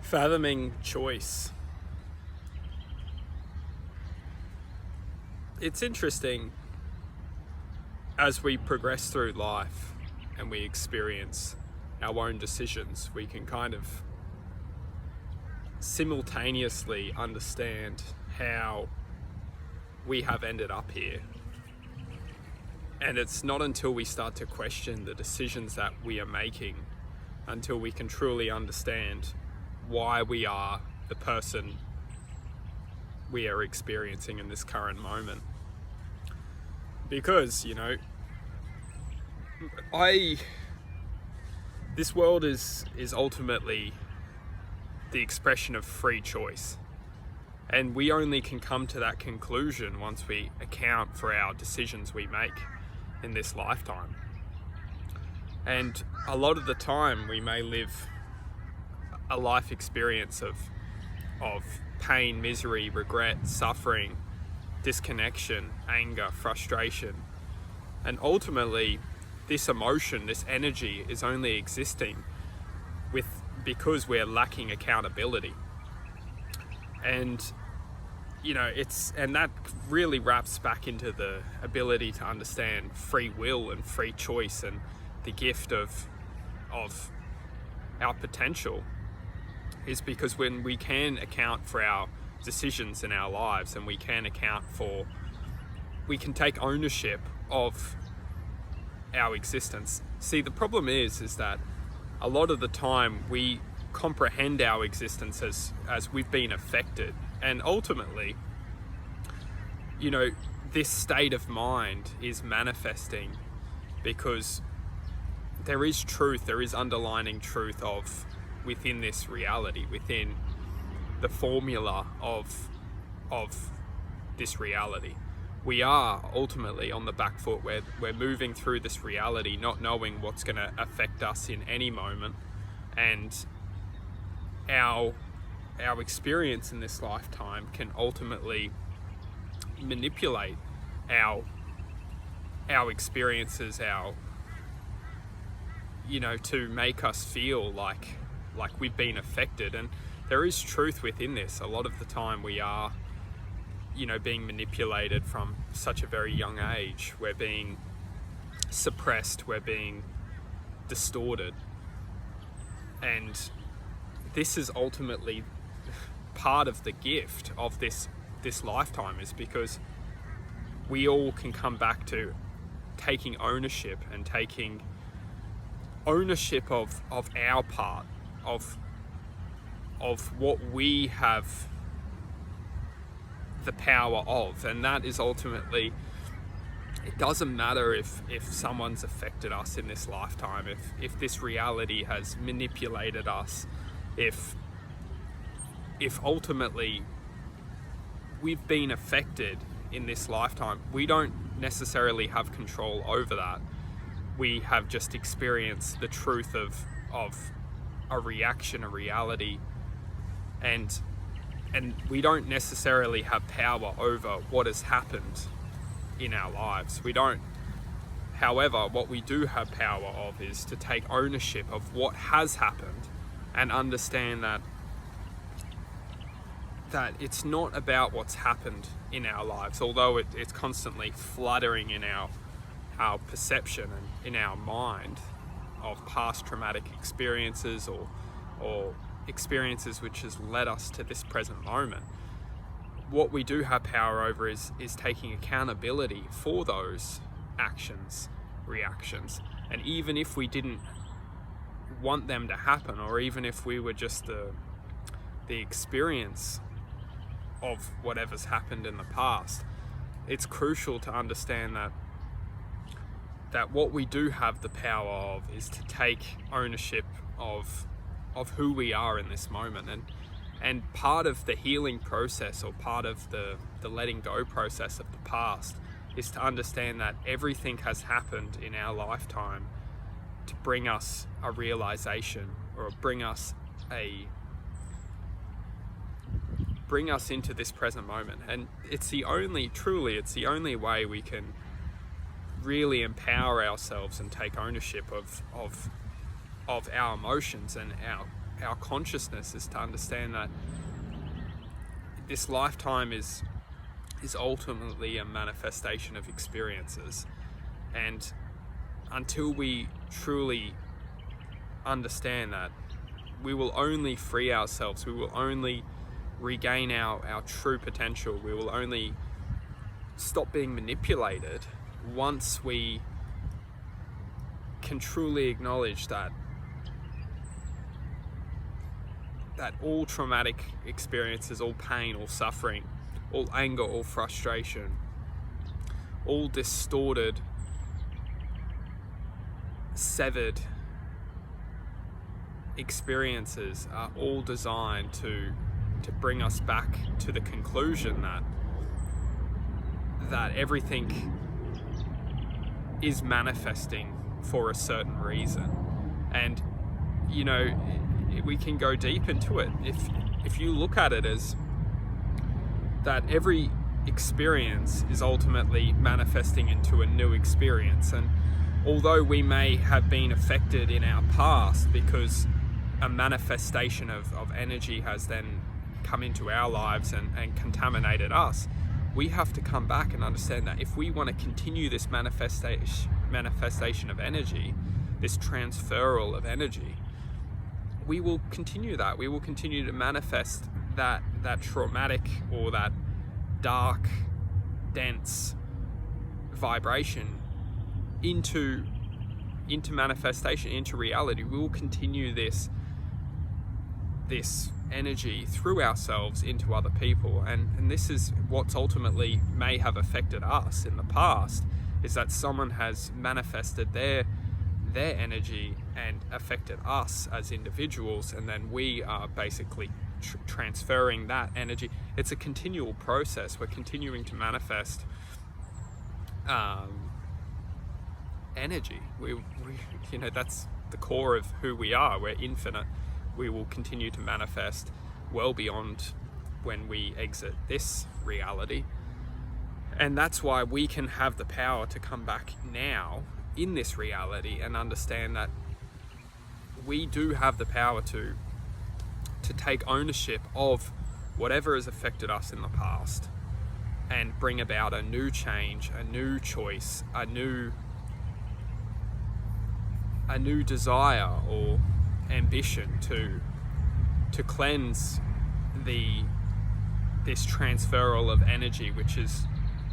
Fathoming Choice. It's interesting as we progress through life and we experience our own decisions, we can kind of simultaneously understand how we have ended up here. And it's not until we start to question the decisions that we are making until we can truly understand why we are the person we are experiencing in this current moment. Because, this world is ultimately the expression of free choice. And we only can come to that conclusion once we account for our decisions we make in this lifetime. And a lot of the time we may live a life experience of pain, misery, regret, suffering, disconnection, anger, frustration. And ultimately, this emotion, this energy is only existing because we're lacking accountability. And that really wraps back into the ability to understand free will and free choice and the gift of our potential, is because when we can account for our decisions in our lives and we can take ownership of our existence. See, the problem is that a lot of the time we comprehend our existence as we've been affected, and ultimately, this state of mind is manifesting because there is truth, there is underlying truth within this reality, within the formula of this reality. We are ultimately on the back foot. We're moving through this reality not knowing what's going to affect us in any moment, and our experience in this lifetime can ultimately manipulate our experiences, to make us feel like we've been affected. And there is truth within this. A lot of the time we are being manipulated from such a very young age. We're being suppressed, we're being distorted, and this is ultimately part of the gift of this lifetime, is because we all can come back to taking ownership and taking ownership of our part of what we have the power of. And that is ultimately, it doesn't matter if someone's affected us in this lifetime, if this reality has manipulated us, if ultimately we've been affected in this lifetime, we don't necessarily have control over that. We have just experienced the truth of a reaction, a reality, and we don't necessarily have power over what has happened in our lives. We don't. However, what we do have power of is to take ownership of what has happened and understand that it's not about what's happened in our lives, although it's constantly fluttering in our perception and in our mind of past traumatic experiences or experiences which has led us to this present moment. What we do have power over is taking accountability for those actions, reactions. And even if we didn't want them to happen, or even if we were just the experience of whatever's happened in the past, it's crucial to understand that what we do have the power of is to take ownership of who we are in this moment. And part of the healing process, or part of the letting go process of the past, is to understand that everything has happened in our lifetime to bring us a realization, or bring us into this present moment. And it's the only way we can really empower ourselves and take ownership of our emotions and our consciousness, is to understand that this lifetime is ultimately a manifestation of experiences, and until we truly understand that, we will only free ourselves, we will only regain our true potential, we will only stop being manipulated once we can truly acknowledge that all traumatic experiences, all pain, all suffering, all anger, all frustration, all distorted, severed experiences are all designed to bring us back to the conclusion that everything is manifesting for a certain reason. And we can go deep into it. If you look at it as that every experience is ultimately manifesting into a new experience, and although we may have been affected in our past because a manifestation of energy has then come into our lives and contaminated us, we have to come back and understand that if we want to continue this manifestation of energy, this transferal of energy, we will continue that. We will continue to manifest that traumatic or that dark, dense vibration into manifestation, into reality. We will continue this energy through ourselves into other people, and this is what's ultimately may have affected us in the past, is that someone has manifested their energy and affected us as individuals, and then we are basically transferring that energy. It's a continual process. We're continuing to manifest energy. We that's the core of who we are. We're infinite. We will continue to manifest well beyond when we exit this reality, and that's why we can have the power to come back now in this reality and understand that we do have the power to take ownership of whatever has affected us in the past and bring about a new change, a new choice, a new desire or ambition to cleanse this transferal of energy, which is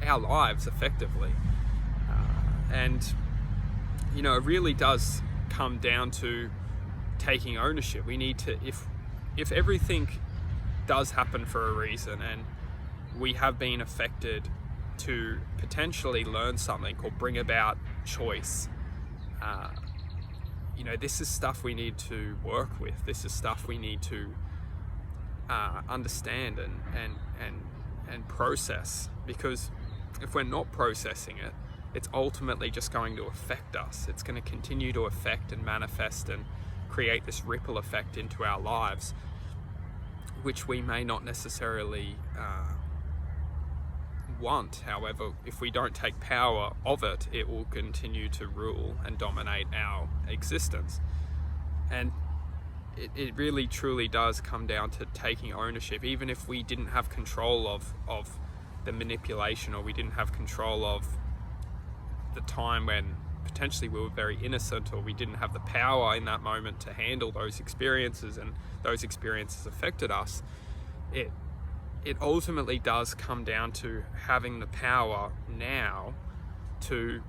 our lives effectively. And it really does come down to taking ownership. We need to, if everything does happen for a reason and we have been affected to potentially learn something or bring about choice, this is stuff we need to work with. This is stuff we need to understand and process, because if we're not processing it, it's ultimately just going to affect us. It's going to continue to affect and manifest and create this ripple effect into our lives, which we may not necessarily want. However, if we don't take power of it, it will continue to rule and dominate our existence. And it really truly does come down to taking ownership. Even if we didn't have control of the manipulation, or we didn't have control of the time when potentially we were very innocent, or we didn't have the power in that moment to handle those experiences, and those experiences affected us, it ultimately does come down to having the power now to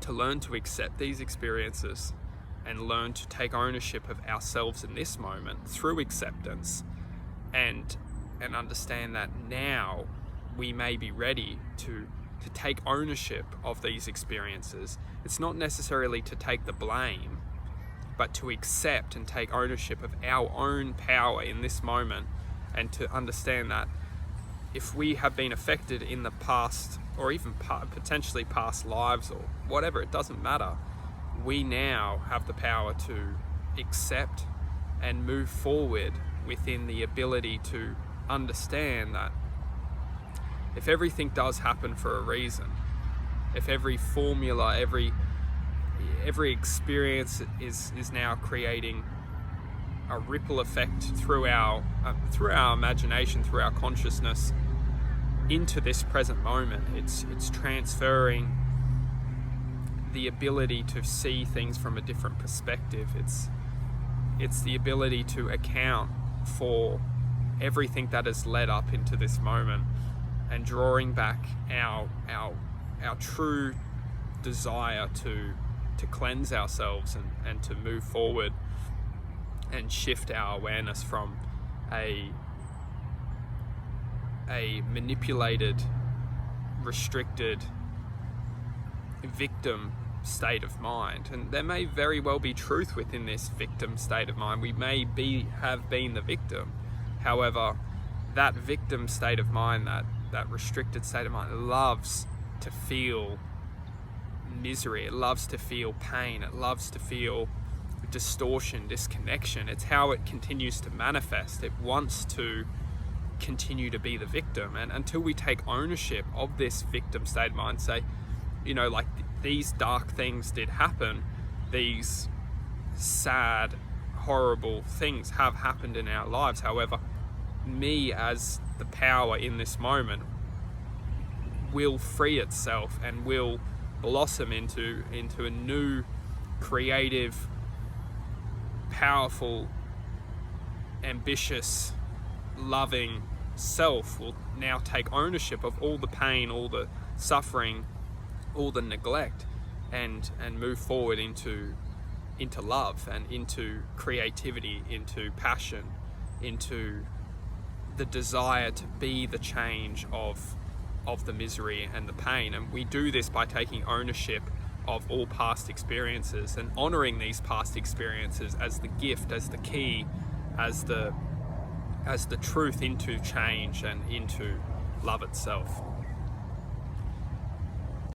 learn to accept these experiences and learn to take ownership of ourselves in this moment through acceptance, and understand that now we may be ready to take ownership of these experiences. It's not necessarily to take the blame, but to accept and take ownership of our own power in this moment, and to understand that if we have been affected in the past, or even potentially past lives or whatever, it doesn't matter. We now have the power to accept and move forward within the ability to understand that if everything does happen for a reason, if every formula, every experience is now creating a ripple effect through our imagination, through our consciousness into this present moment. It's transferring the ability to see things from a different perspective. It's the ability to account for everything that has led up into this moment, and drawing back our true desire to cleanse ourselves and to move forward and shift our awareness from a manipulated, restricted victim state of mind. And there may very well be truth within this victim state of mind. We may have been the victim. However, that victim state of mind, that restricted state of mind, loves to feel misery. It loves to feel pain. It loves to feel distortion, disconnection. It's how it continues to manifest. It wants to continue to be the victim. And until we take ownership of this victim state of mind, say, like these dark things did happen, these sad, horrible things have happened in our lives. However, me as the power in this moment will free itself and will blossom into a new, creative, powerful, ambitious, loving self. Will now take ownership of all the pain, all the suffering, all the neglect, and move forward into love and into creativity, into passion, into the desire to be the change of the misery and the pain. And we do this by taking ownership of all past experiences and honoring these past experiences as the gift, as the key, as the truth into change and into love itself.